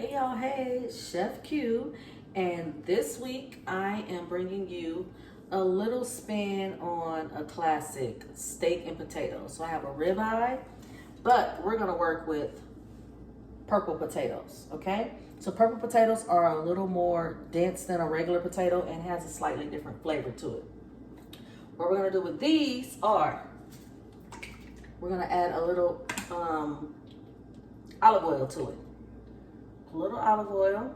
Hey y'all, hey, Chef Q, and this week I am bringing you a little spin on a classic steak and potatoes. So I have a ribeye, but we're gonna work with purple potatoes, okay? So purple potatoes are a little more dense than a regular potato and has a slightly different flavor to it. What we're gonna do with these are, we're gonna add a little olive oil to it. A little olive oil.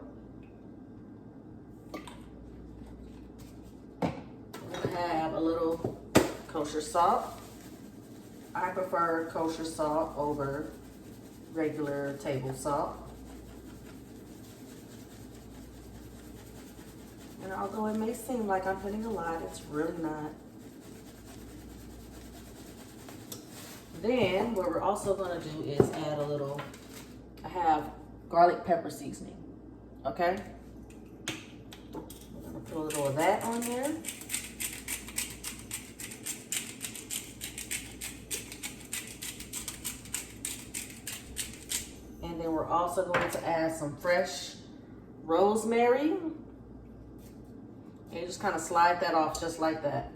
We're gonna have a little kosher salt. I prefer kosher salt over regular table salt. And although it may seem like I'm putting a lot, it's really not. Then what we're also gonna do is add a little, I have garlic pepper seasoning, okay? We're gonna put a little of that on there. And then we're also going to add some fresh rosemary. And you just kind of slide that off just like that.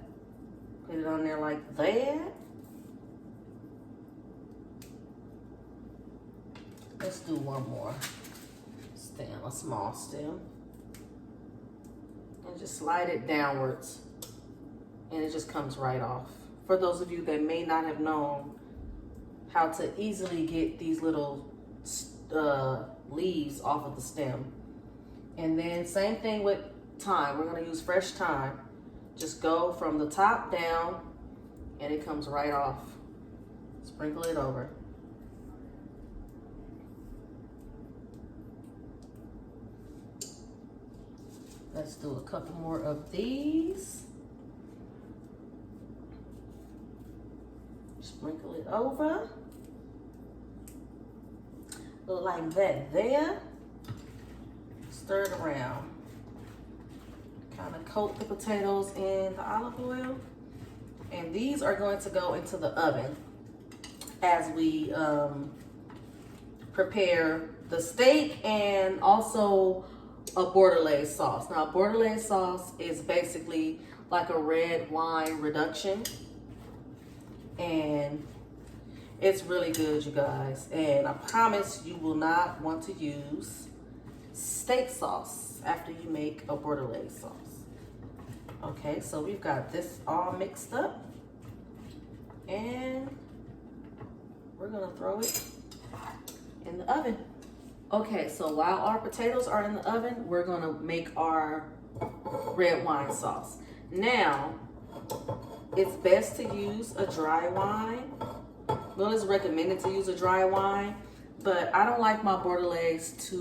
Put it on there like that. Let's do one more stem, a small stem. And just slide it downwards. And it just comes right off. For those of you that may not have known how to easily get these little leaves off of the stem. And then same thing with thyme. We're gonna use fresh thyme. Just go from the top down and it comes right off. Sprinkle it over. Let's do a couple more of these. Sprinkle it over. Like that there. Stir it around. Kind of coat the potatoes in the olive oil. And these are going to go into the oven as we prepare the steak and also a bordelaise sauce. Now, bordelaise sauce is basically like a red wine reduction. And it's really good, you guys. And I promise you will not want to use steak sauce after you make a bordelaise sauce. Okay, so we've got this all mixed up. And we're gonna throw it in the oven. Okay, so while our potatoes are in the oven, we're gonna make our red wine sauce. Now, it's best to use a dry wine. Well, it's recommended to use a dry wine, but I don't like my bordelaise to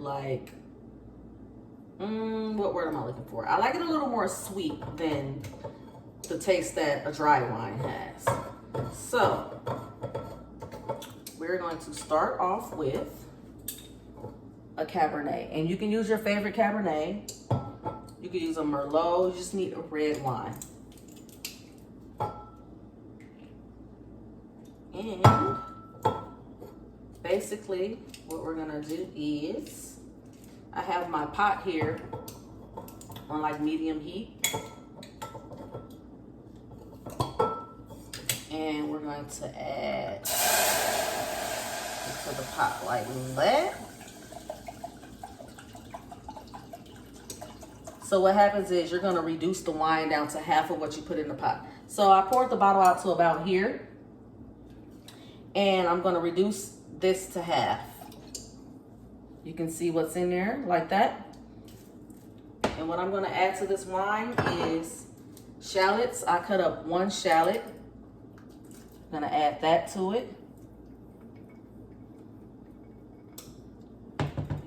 like, what word am I looking for? I like it a little more sweet than the taste that a dry wine has. So, we're going to start off with a Cabernet. And you can use your favorite Cabernet. You can use a Merlot. You just need a red wine. And basically what we're gonna do is, I have my pot here on like medium heat. And we're going to add into the pot like that. So what happens is you're gonna reduce the wine down to half of what you put in the pot. So I poured the bottle out to about here. And I'm gonna reduce this to half. You can see what's in there like that. And what I'm gonna add to this wine is shallots. I cut up one shallot. I'm gonna add that to it.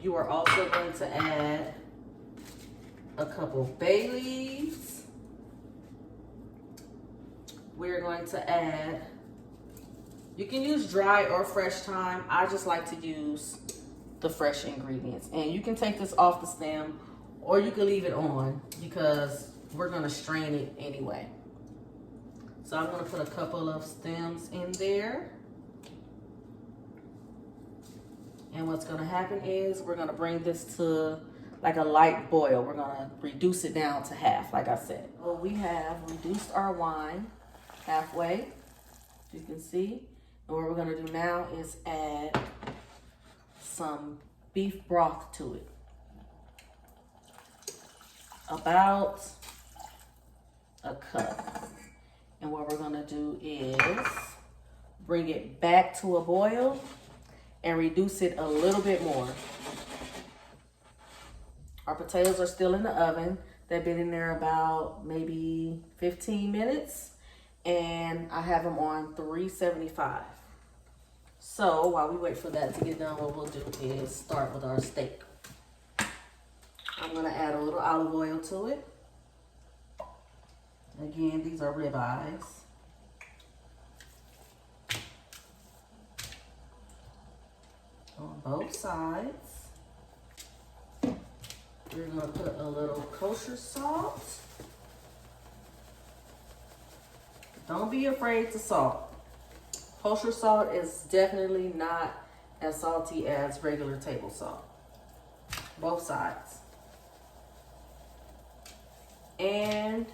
You are also going to add a couple bay leaves. We're going to add, you can use dry or fresh thyme. I just like to use the fresh ingredients. And you can take this off the stem or you can leave it on because we're gonna strain it anyway. So I'm gonna put a couple of stems in there. And what's gonna happen is we're gonna bring this to like a light boil. We're gonna reduce it down to half, like I said. Well, we have reduced our wine halfway, you can see. And what we're gonna do now is add some beef broth to it. About a cup. And what we're gonna do is bring it back to a boil and reduce it a little bit more. Our potatoes are still in the oven. They've been in there about maybe 15 minutes, and I have them on 375. So while we wait for that to get done, what we'll do is start with our steak. I'm gonna add a little olive oil to it. Again, these are ribeyes. On both sides. We're gonna put a little kosher salt. Don't be afraid to salt. Kosher salt is definitely not as salty as regular table salt. Both sides. And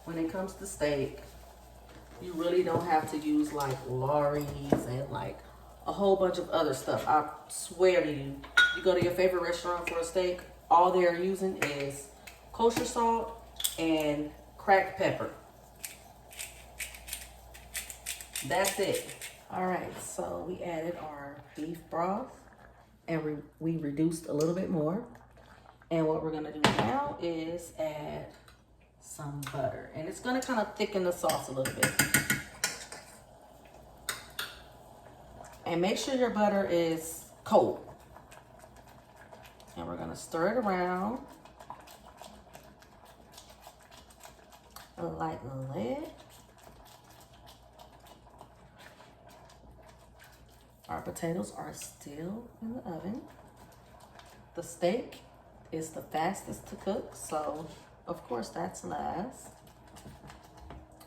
when it comes to steak, you really don't have to use like Latrice and like a whole bunch of other stuff. I swear to you, you go to your favorite restaurant for a steak, all they're using is kosher salt and cracked pepper. That's it. All right, so we added our beef broth and we reduced a little bit more. And what we're gonna do now is add some butter. And it's gonna kind of thicken the sauce a little bit. And make sure your butter is cold. And we're gonna stir it around. Lighten the lid. Our potatoes are still in the oven. The steak is the fastest to cook, so of course that's last.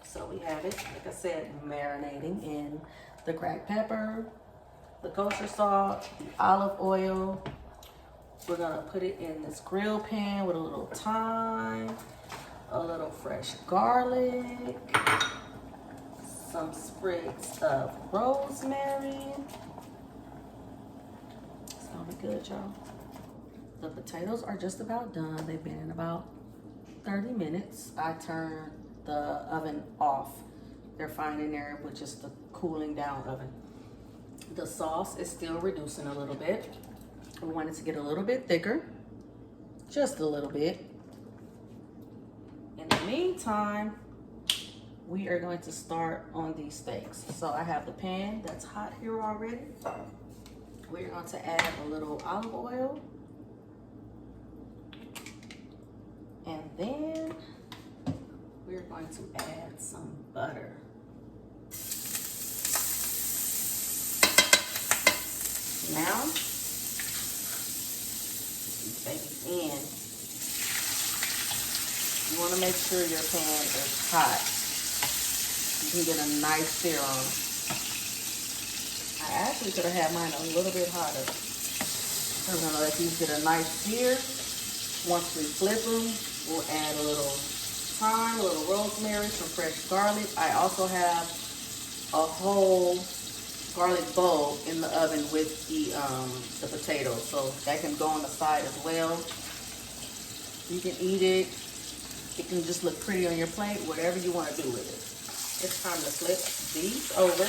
So we have it, like I said, marinating in the cracked pepper, the kosher salt, the olive oil. We're gonna put it in this grill pan with a little thyme, a little fresh garlic, some sprigs of rosemary. It's gonna be good, y'all. The potatoes are just about done. They've been in about 30 minutes. I turned the oven off. They're fine in there with just the cooling down oven. The sauce is still reducing a little bit. We want it to get a little bit thicker, just a little bit. In the meantime, we are going to start on these steaks. So I have the pan that's hot here already. We're going to add a little olive oil. And then we're going to add some butter. Now, these babies in. You want to make sure your pan is hot. You can get a nice sear on it. I actually could have had mine a little bit hotter. I'm going to let these get a nice sear. Once we flip them, we'll add a little thyme, a little rosemary, some fresh garlic. I also have a whole garlic bulb in the oven with the potatoes, so that can go on the side as well. You can eat it. It can just look pretty on your plate, whatever you want to do with it. It's time to flip these over.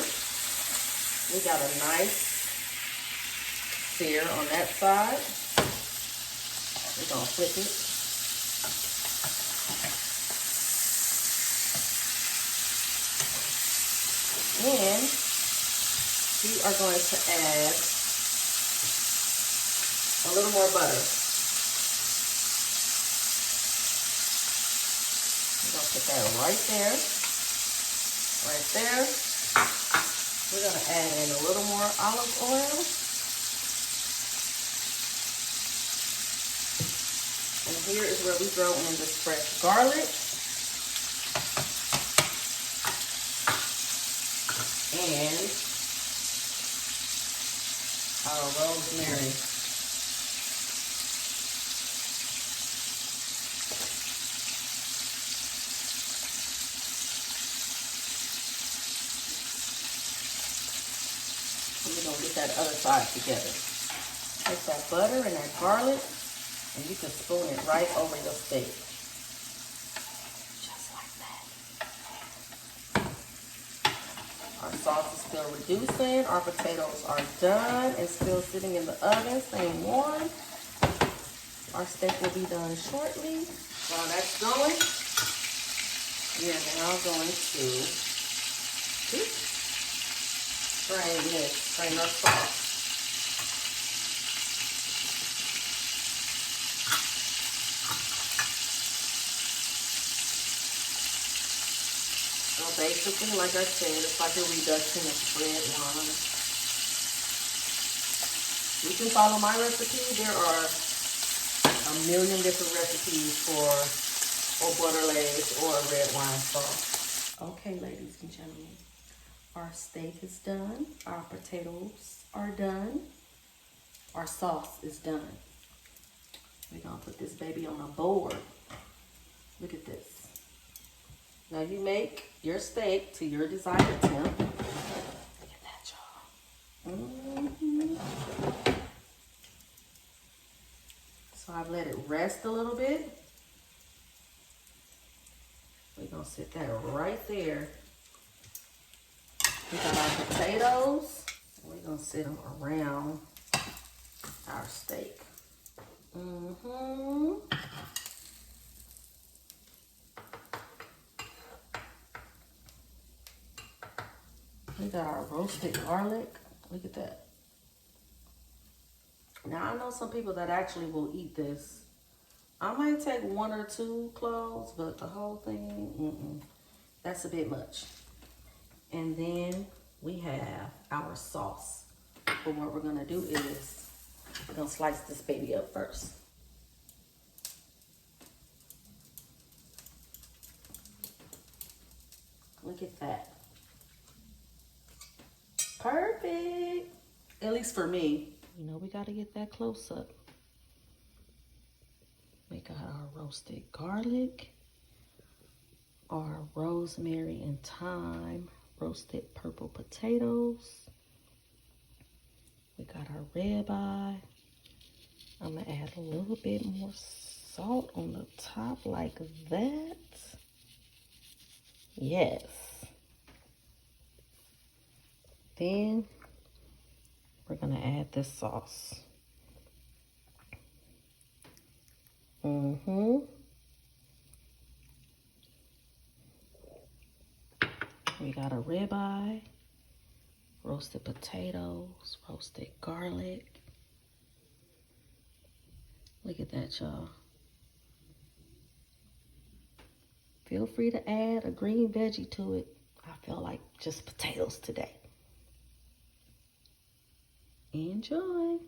We got a nice sear on that side. We're gonna flip it. And we are going to add a little more butter. We're gonna put that right there. Right there. We're gonna add in a little more olive oil. And here is where we throw in this fresh garlic. And our rosemary. And we're gonna get that other side together. Take that butter and that garlic, and you can spoon it right over your steak. Just like that. Our sauce is still reducing. Our potatoes are done and still sitting in the oven, staying warm. Our steak will be done shortly. While that's going, we are now going to strain our sauce. So basically, like I said, it's like a reduction of red wine. You can follow my recipe. There are a million different recipes for bordelaise or red wine sauce. Okay, ladies and gentlemen, our steak is done. Our potatoes are done. Our sauce is done. We're gonna put this baby on a board. Look at this. Now you make your steak to your desired temp. Look at that, y'all. So I've let it rest a little bit. We're gonna sit that right there. We got our potatoes. And we're gonna sit them around our steak. We got our roasted garlic. Look at that. Now, I know some people that actually will eat this. I might take 1 or 2 cloves, but the whole thing, that's a bit much. And then we have our sauce. But what we're gonna do is, we're gonna slice this baby up first. Look at that. Perfect. At least for me. You know, we gotta get that close up. We got our roasted garlic, our rosemary and thyme, roasted purple potatoes. We got our ribeye. I'm gonna add a little bit more salt on the top like that. Yes. Then we're gonna add this sauce. We got a ribeye, roasted potatoes, roasted garlic. Look at that, y'all. Feel free to add a green veggie to it. I feel like just potatoes today. Enjoy.